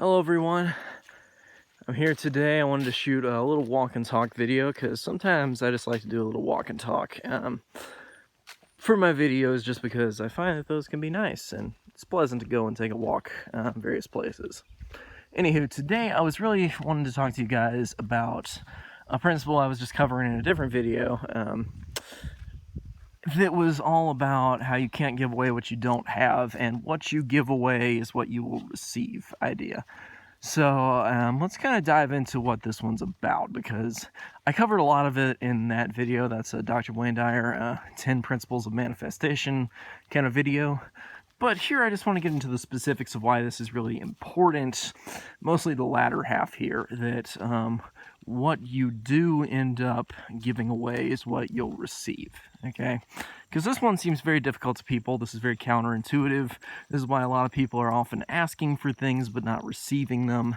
Hello everyone, I'm here today. I wanted to shoot a little walk and talk video because sometimes I just like to do a little walk and talk for my videos, just because I find that those can be nice and it's pleasant to go and take a walk various places. Anywho, today I was really wanting to talk to you guys about a principle I was just covering in a different video that was all about how you can't give away what you don't have, and what you give away is what you will receive idea. So let's kind of dive into what this one's about, because I covered a lot of it in that video. That's Dr. Wayne Dyer, 10 Principles of Manifestation kind of video. But here I just want to get into the specifics of why this is really important, mostly the latter half here, that what you do end up giving away is what you'll receive, okay? Because this one seems very difficult to people. This is very counterintuitive. This is why a lot of people are often asking for things but not receiving them,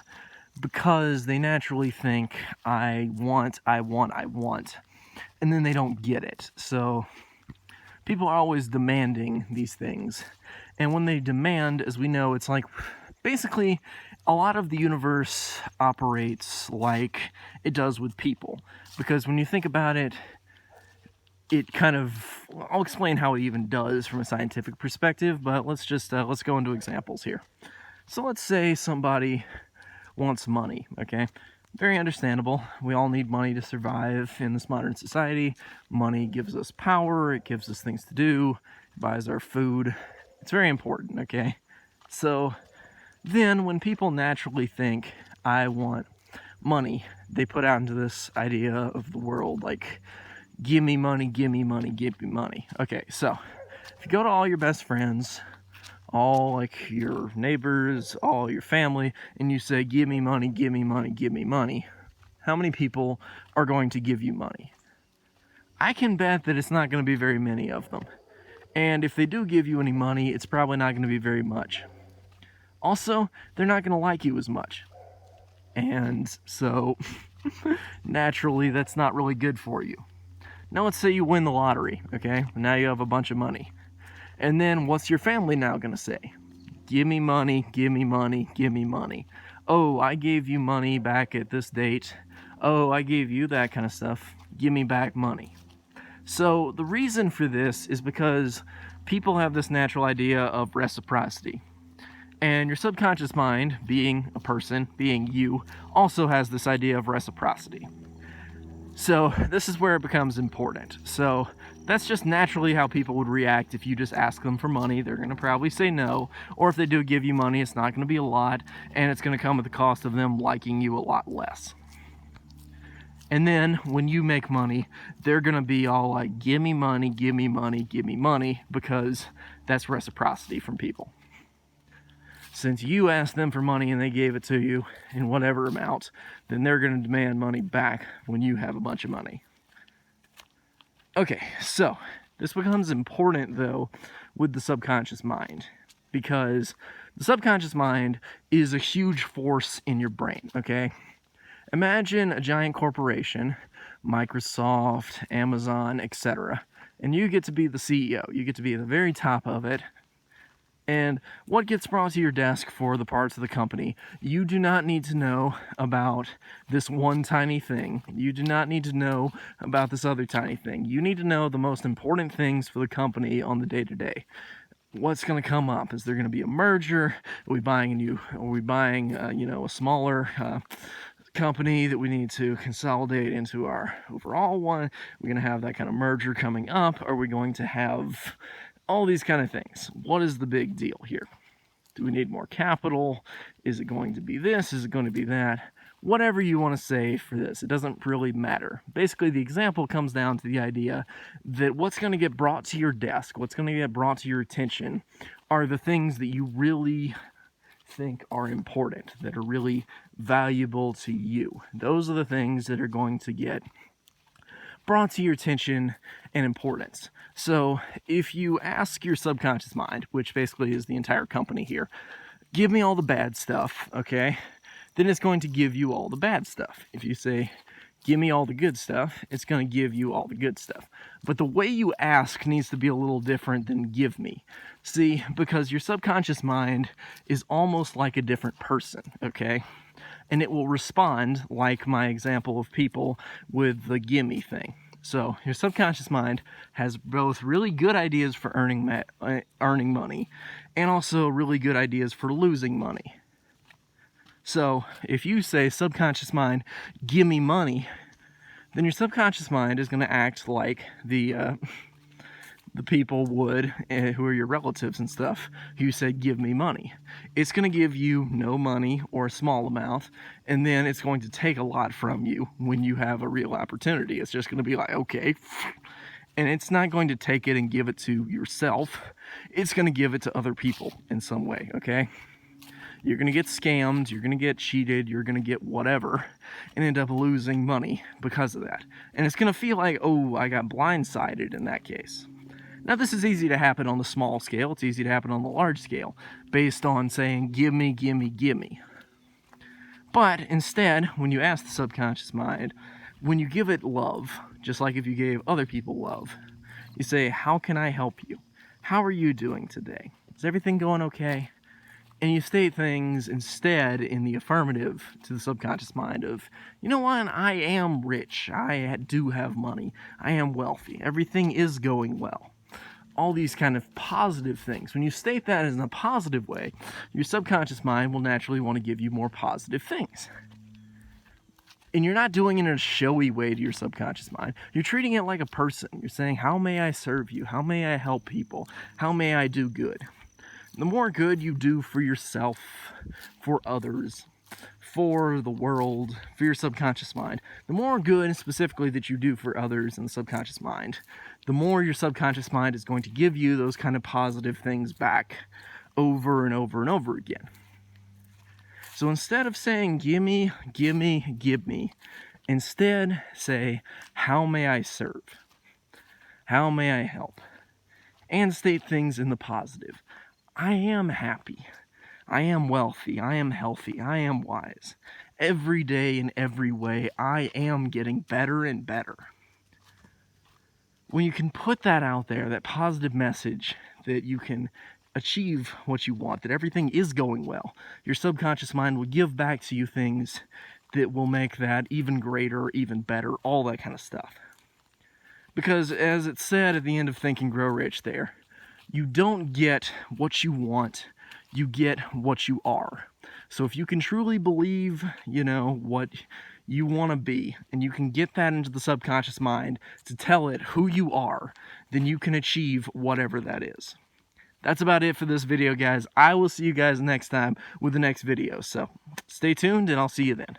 because they naturally think, I want, and then they don't get it. So people are always demanding these things. And when they demand, as we know, it's like basically a lot of the universe operates like it does with people. Because when you think about it, it kind of, I'll explain how it even does from a scientific perspective, but let's go into examples here. So let's say somebody wants money, okay? Very understandable. We all need money to survive in this modern society. Money gives us power, it gives us things to do, it buys our food. It's very important, okay? So then when people naturally think, I want money, they put out into this idea of the world like, give me money, give me money, give me money. Okay, so if you go to all your best friends, all like your neighbors, all your family, and you say, give me money, give me money, give me money, how many people are going to give you money? I can bet that it's not going to be very many of them. And if they do give you any money, it's probably not going to be very much. Also, they're not going to like you as much. And so, naturally, that's not really good for you. Now let's say you win the lottery, okay? Now you have a bunch of money. And then what's your family now going to say? Give me money, give me money, give me money. Oh, I gave you money back at this date. Oh, I gave you that kind of stuff. Give me back money. So the reason for this is because people have this natural idea of reciprocity. And your subconscious mind, being a person, being you, also has this idea of reciprocity. So this is where it becomes important. So that's just naturally how people would react if you just ask them for money. They're going to probably say no. Or if they do give you money, it's not going to be a lot, and it's going to come at the cost of them liking you a lot less. And then when you make money, they're going to be all like, give me money, give me money, give me money, because that's reciprocity from people. Since you asked them for money and they gave it to you in whatever amount, then they're going to demand money back when you have a bunch of money. Okay, so this becomes important though with the subconscious mind, because the subconscious mind is a huge force in your brain, okay? Imagine a giant corporation, Microsoft, Amazon, etc., and you get to be the CEO. You get to be at the very top of it. And what gets brought to your desk for the parts of the company, you do not need to know about this one tiny thing. You do not need to know about this other tiny thing. You need to know the most important things for the company on the day-to-day. What's going to come up? Is there going to be a merger? Are we buying a smaller company that we need to consolidate into our overall one? We're going to have that kind of merger coming up. Are we going to have all these kind of things? What is the big deal here? Do we need more capital? Is it going to be this? Is it going to be that? Whatever you want to say for this, it doesn't really matter. Basically, the example comes down to the idea that what's going to get brought to your desk, what's going to get brought to your attention, are the things that you really think are important, that are really valuable to you. Those are the things that are going to get brought to your attention and importance. So if you ask your subconscious mind, which basically is the entire company here, give me all the bad stuff, okay, then it's going to give you all the bad stuff. If you say, give me all the good stuff, it's going to give you all the good stuff. But the way you ask needs to be a little different than give me. See, because your subconscious mind is almost like a different person, okay? And it will respond like my example of people with the gimme thing. So your subconscious mind has both really good ideas for earning money and also really good ideas for losing money. So if you say, subconscious mind, give me money, then your subconscious mind is going to act like the people would, who are your relatives and stuff, who said, give me money. It's going to give you no money or a small amount, and then it's going to take a lot from you when you have a real opportunity. It's just going to be like, okay. And it's not going to take it and give it to yourself. It's going to give it to other people in some way, okay? You're going to get scammed, you're going to get cheated, you're going to get whatever, and end up losing money because of that. And it's going to feel like, oh, I got blindsided in that case. Now, this is easy to happen on the small scale. It's easy to happen on the large scale, based on saying, give me, give me, give me. But instead, when you ask the subconscious mind, when you give it love, just like if you gave other people love, you say, how can I help you? How are you doing today? Is everything going okay? And you state things instead in the affirmative to the subconscious mind of, you know what, I am rich, I do have money, I am wealthy, everything is going well. All these kind of positive things. When you state that in a positive way, your subconscious mind will naturally want to give you more positive things. And you're not doing it in a showy way to your subconscious mind. You're treating it like a person. You're saying, how may I serve you? How may I help people? How may I do good? The more good you do for yourself, for others, for the world, for your subconscious mind, the more good specifically that you do for others in the subconscious mind, the more your subconscious mind is going to give you those kind of positive things back over and over and over again. So instead of saying, gimme, gimme, give me, instead say, how may I serve? How may I help? And state things in the positive. I am happy. I am wealthy. I am healthy. I am wise. Every day in every way, I am getting better and better. When you can put that out there, that positive message that you can achieve what you want, that everything is going well, your subconscious mind will give back to you things that will make that even greater, even better, all that kind of stuff. Because as it said at the end of Think and Grow Rich there, you don't get what you want, you get what you are. So if you can truly believe, what you want to be, and you can get that into the subconscious mind to tell it who you are, then you can achieve whatever that is. That's about it for this video, guys. I will see you guys next time with the next video. So stay tuned, and I'll see you then.